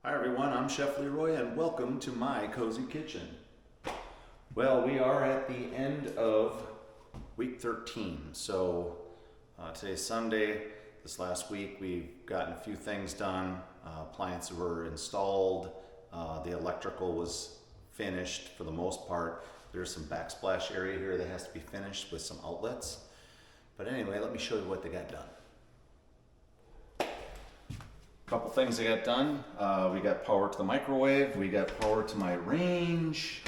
Hi everyone, I'm Chef Leroy and welcome to my cozy kitchen. Well, we are at the end of week 13. So today's Sunday. This last week we've gotten a few things done. Appliances were installed. The electrical was finished for the most part. There's some backsplash area here that has to be finished with some outlets. But anyway, let me show you what they got done. Couple things I got done. We got power to the microwave, we got power to my range,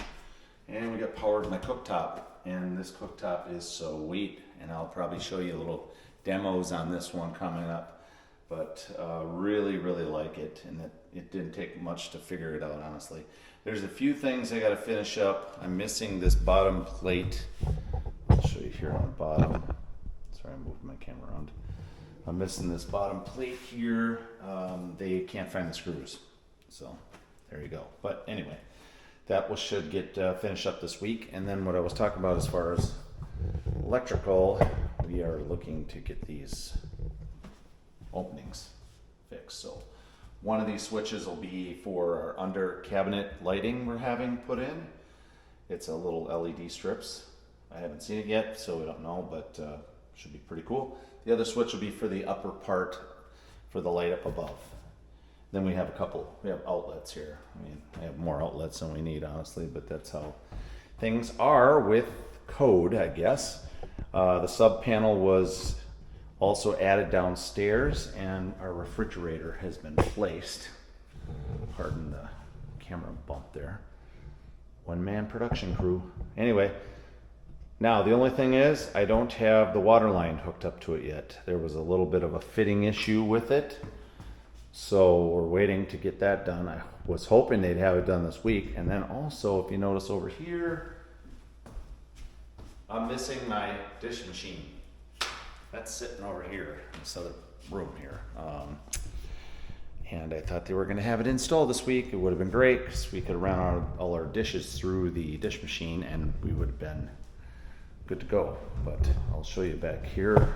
and we got power to my cooktop. And this cooktop is sweet, and I'll probably show you little demos on this one coming up. But really like it, and it didn't take much to figure it out, honestly. There's a few things I got to finish up. I'm missing this bottom plate. I'll show you here on the bottom. Sorry, I moved my camera around. I'm missing this bottom plate here. They can't find the screws. So there you go. But anyway, that should get finished up this week. And then what I was talking about as far as electrical, we are looking to get these openings fixed. So one of these switches will be for our under cabinet lighting we're having put in. It's a little LED strips. I haven't seen it yet, so we don't know, but should be pretty cool. The other switch will be for the upper part for the light up above. Then we have outlets here. I mean, I have more outlets than we need, honestly, but that's how things are with code, I guess. The sub panel was also added downstairs, and our refrigerator has been placed. Pardon the camera bump there. One-man production crew. Anyway, now the only thing is I don't have the water line hooked up to it yet. There was a little bit of a fitting issue with it, so we're waiting to get that done. I was hoping they'd have it done this week. And then also, if you notice over here, I'm missing my dish machine. That's sitting over here in this other room here. And I thought they were going to have it installed this week. It would have been great because we could have ran all our dishes through the dish machine and we would have been good to go. But I'll show you back here.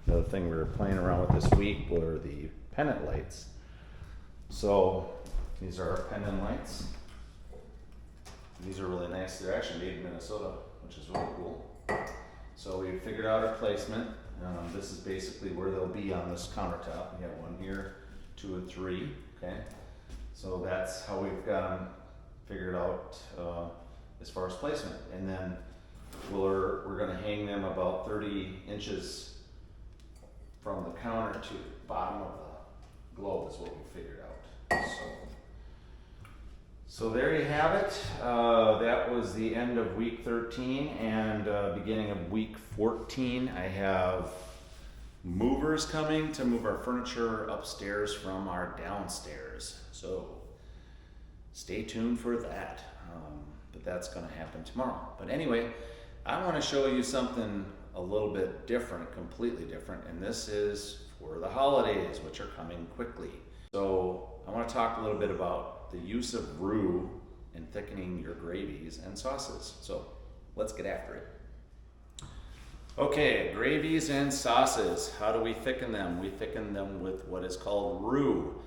Another thing we were playing around with this week were the pendant lights. So these are our pendant lights. These are really nice. They're actually made in Minnesota, which is really cool. So we figured out our placement. This is basically where they'll be on this countertop. We have one here, 2 and 3. Okay, so that's how we've got them figured out as far as placement. And then we're going to hang them about 30 inches from the counter to the bottom of the globe is what we figured out. So there you have it. That was the end of week 13 and beginning of week 14. I have movers coming to move our furniture upstairs from our downstairs. So stay tuned for that. But that's going to happen tomorrow. But anyway, I want to show you something a little bit different, completely different, and this is for the holidays, which are coming quickly. So I want to talk a little bit about the use of roux in thickening your gravies and sauces. So let's get after it. Okay, gravies and sauces. How do we thicken them? We thicken them with what is called roux.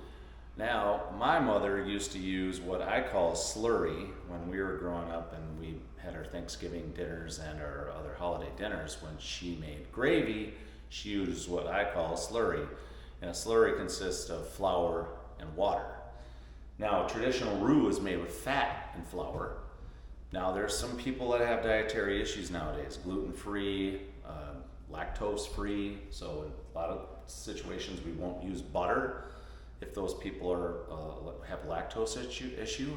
Now, my mother used to use what I call slurry when we were growing up and we had our Thanksgiving dinners and our other holiday dinners. When she made gravy, she used what I call slurry. And a slurry consists of flour and water. Now, traditional roux is made with fat and flour. Now, there's some people that have dietary issues nowadays, gluten-free, lactose-free. So in a lot of situations, we won't use butter if those people have a lactose issue.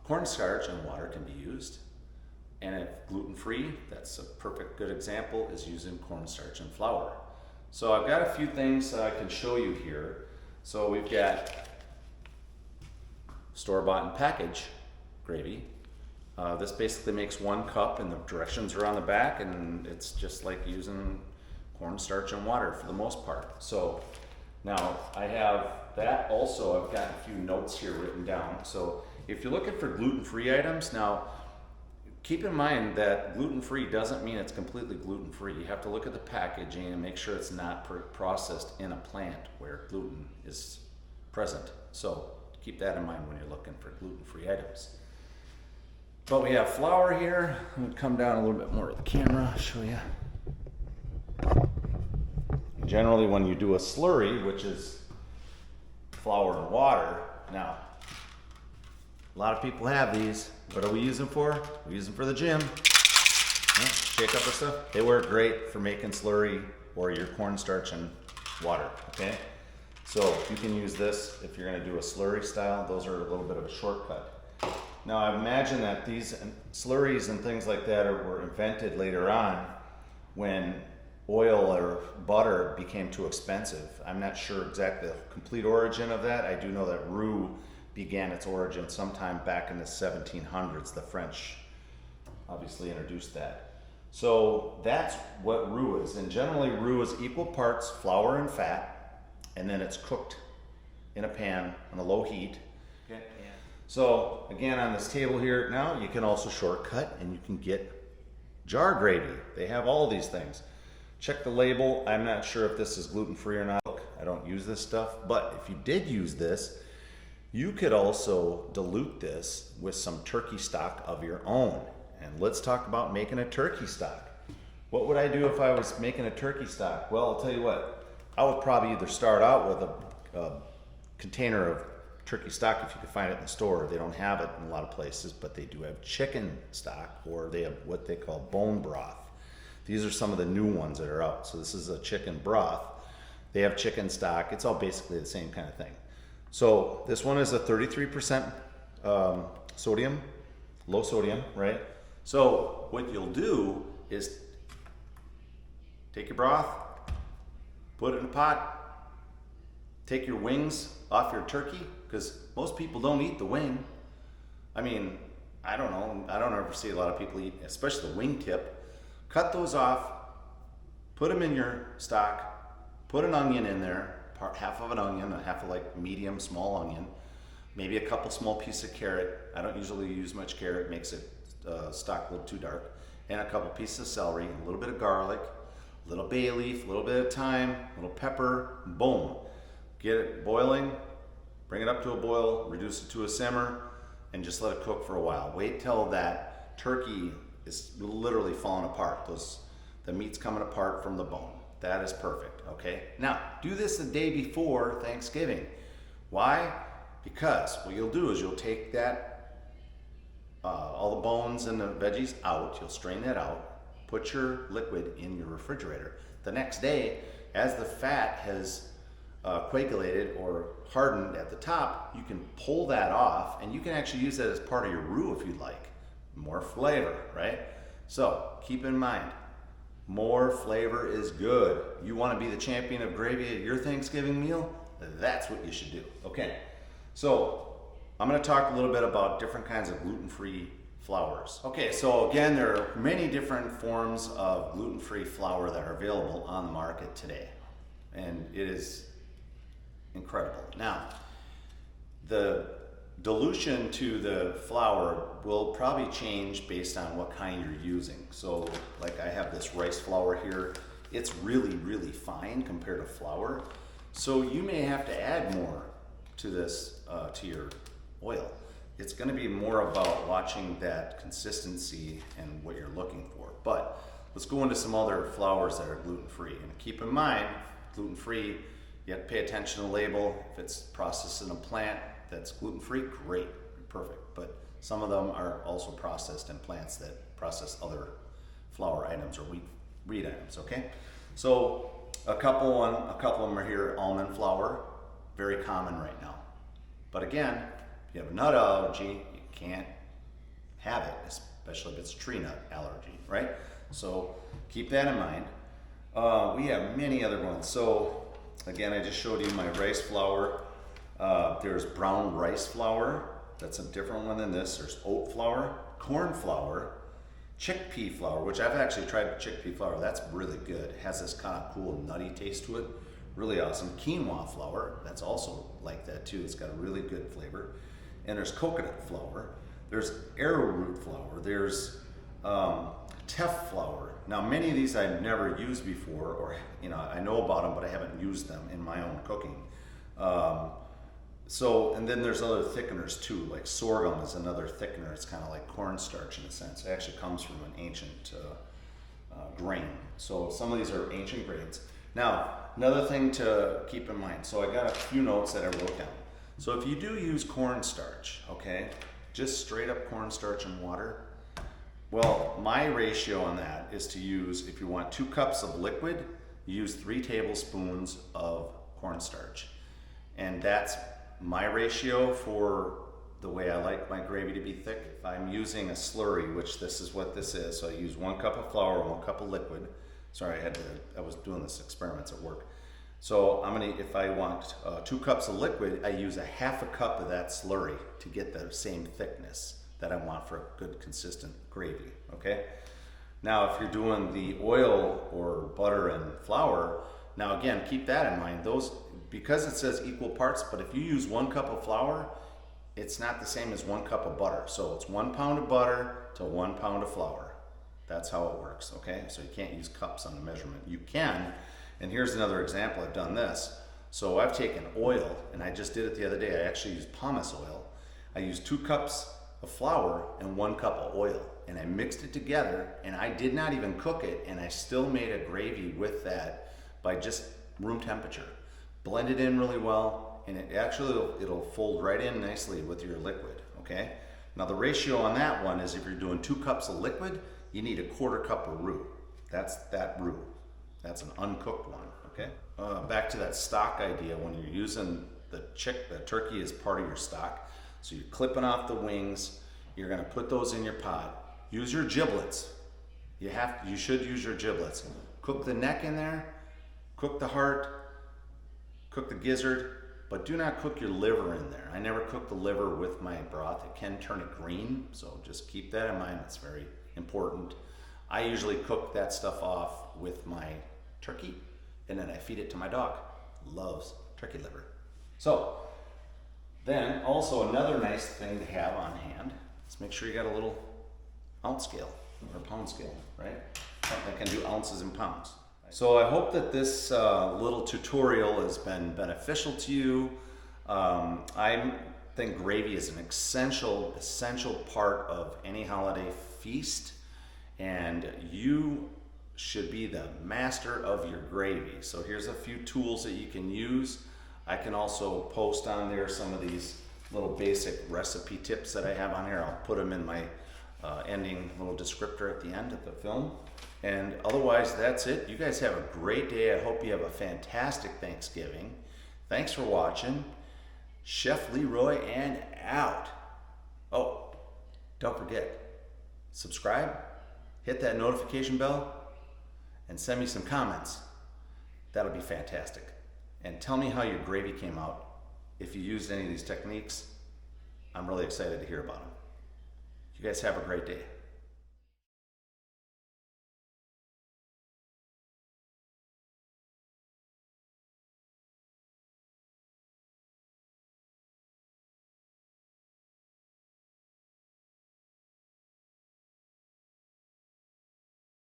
Cornstarch and water can be used. And if gluten-free, that's a perfect good example, is using cornstarch and flour. So I've got a few things I can show you here. So we've got store-bought and package gravy. This basically makes 1 cup and the directions are on the back, and it's just like using cornstarch and water for the most part. So now I have that. Also, I've got a few notes here written down. So if you're looking for gluten-free items, now keep in mind that gluten-free doesn't mean it's completely gluten-free. You have to look at the packaging and make sure it's not processed in a plant where gluten is present. So keep that in mind when you're looking for gluten-free items. But we have flour here. I'm gonna come down a little bit more to the camera, show you. Generally when you do a slurry, which is flour and water, now, a lot of people have these. What do we use them for? We use them for the gym. Yeah, shake up our stuff. They work great for making slurry or your cornstarch and water, okay? So you can use this if you're gonna do a slurry style. Those are a little bit of a shortcut. Now I imagine that these slurries and things like that were invented later on when oil or butter became too expensive. I'm not sure exactly the complete origin of that. I do know that Roux began its origin sometime back in the 1700s. The French obviously introduced that. So that's what roux is. And generally roux is equal parts flour and fat, and then it's cooked in a pan on a low heat. Okay. Yeah. So again, on this table here now, you can also shortcut and you can get jar gravy. They have all these things. Check the label. I'm not sure if this is gluten-free or not. I don't use this stuff, but if you did use this, you could also dilute this with some turkey stock of your own. And let's talk about making a turkey stock. What would I do if I was making a turkey stock? Well, I'll tell you what. I would probably either start out with a container of turkey stock if you could find it in the store. They don't have it in a lot of places, but they do have chicken stock, or they have what they call bone broth. These are some of the new ones that are out. So this is a chicken broth. They have chicken stock. It's all basically the same kind of thing. So this one is a 33% sodium, low sodium, right? So what you'll do is take your broth, put it in a pot, take your wings off your turkey, because most people don't eat the wing. I mean, I don't know, I don't ever see a lot of people eat, especially the wing tip. Cut those off, put them in your stock, put an onion in there, half of an onion, a half of like medium, small onion, maybe a couple small pieces of carrot. I don't usually use much carrot, makes it stock a little too dark. And a couple pieces of celery, a little bit of garlic, a little bay leaf, a little bit of thyme, a little pepper, boom. Get it boiling, bring it up to a boil, reduce it to a simmer, and just let it cook for a while. Wait till that turkey is literally falling apart. The meat's coming apart from the bone. That is perfect, okay? Now, do this the day before Thanksgiving. Why? Because what you'll do is you'll take that, all the bones and the veggies out, you'll strain that out, put your liquid in your refrigerator. The next day, as the fat has coagulated or hardened at the top, you can pull that off, and you can actually use that as part of your roux if you'd like. More flavor, right? So keep in mind, more flavor is good. You want to be the champion of gravy at your Thanksgiving meal? That's what you should do. Okay, so I'm going to talk a little bit about different kinds of gluten-free flours. Okay, so again, there are many different forms of gluten-free flour that are available on the market today, and it is incredible. Now, the dilution to the flour will probably change based on what kind you're using. So like I have this rice flour here. It's really, really fine compared to flour. So you may have to add more to this, to your oil. It's gonna be more about watching that consistency and what you're looking for. But let's go into some other flours that are gluten-free. And keep in mind, gluten-free, you have to pay attention to the label. If it's processed in a plant that's gluten-free, great, perfect. But some of them are also processed in plants that process other flour items or wheat items, okay? So a couple of them are here, almond flour, very common right now. But again, if you have a nut allergy, you can't have it, especially if it's a tree nut allergy, right? So keep that in mind. We have many other ones. So again, I just showed you my rice flour. There's brown rice flour. That's a different one than this. There's oat flour, corn flour, chickpea flour, which I've actually tried chickpea flour. That's really good. It has this kind of cool nutty taste to it. Really awesome. Quinoa flour, that's also like that too. It's got a really good flavor. And there's coconut flour. There's arrowroot flour. There's teff flour. Now, many of these I've never used before, or I know about them, but I haven't used them in my own cooking. So, and then there's other thickeners too, like sorghum is another thickener. It's kind of like cornstarch in a sense. It actually comes from an ancient grain. So some of these are ancient grains. Now, another thing to keep in mind. So I got a few notes that I wrote down. So if you do use cornstarch, okay, just straight up cornstarch and water, well, my ratio on that is to use, if you want 2 cups of liquid, use 3 tablespoons of cornstarch. And that's my ratio for the way I like my gravy to be thick. If I'm using a slurry, which this is what this is, so I use 1 cup of flour, 1 cup of liquid. Sorry, I was doing this experiments at work. So if I want 2 cups of liquid, I use a 1/2 cup of that slurry to get the same thickness that I want for a good consistent gravy, okay? Now, if you're doing the oil or butter and flour, now again, keep that in mind. Those, because it says equal parts, but if you use 1 cup of flour, it's not the same as 1 cup of butter. So it's 1 pound of butter to 1 pound of flour. That's how it works, okay? So you can't use cups on the measurement. You can, and here's another example. I've done this. So I've taken oil, and I just did it the other day. I actually used pumice oil. I used 2 cups of flour and 1 cup of oil, and I mixed it together, and I did not even cook it, and I still made a gravy with that by just room temperature. Blend it in really well, and it'll fold right in nicely with your liquid, okay? Now the ratio on that one is if you're doing 2 cups of liquid, you need 1/4 cup of roux. That's that roux. That's an uncooked one, okay? Back to that stock idea, when you're using the turkey as part of your stock, so you're clipping off the wings, you're gonna put those in your pot. Use your giblets. You should use your giblets. Cook the neck in there, cook the heart, cook the gizzard, but do not cook your liver in there. I never cook the liver with my broth. It can turn it green, so just keep that in mind. It's very important. I usually cook that stuff off with my turkey, and then I feed it to my dog. Loves turkey liver. So, then also another nice thing to have on hand is make sure you got a little ounce scale or pound scale, right? Something that can do ounces and pounds. So I hope that this little tutorial has been beneficial to you. I think gravy is an essential part of any holiday feast, and you should be the master of your gravy. So here's a few tools that you can use. I can also post on there some of these little basic recipe tips that I have on here. I'll put them in my ending little descriptor at the end of the film. And otherwise, that's it. You guys have a great day. I hope you have a fantastic Thanksgiving. Thanks for watching. Chef Leroy and out. Oh, don't forget, subscribe, hit that notification bell, and send me some comments. That'll be fantastic. And tell me how your gravy came out. If you used any of these techniques, I'm really excited to hear about them. You guys have a great day.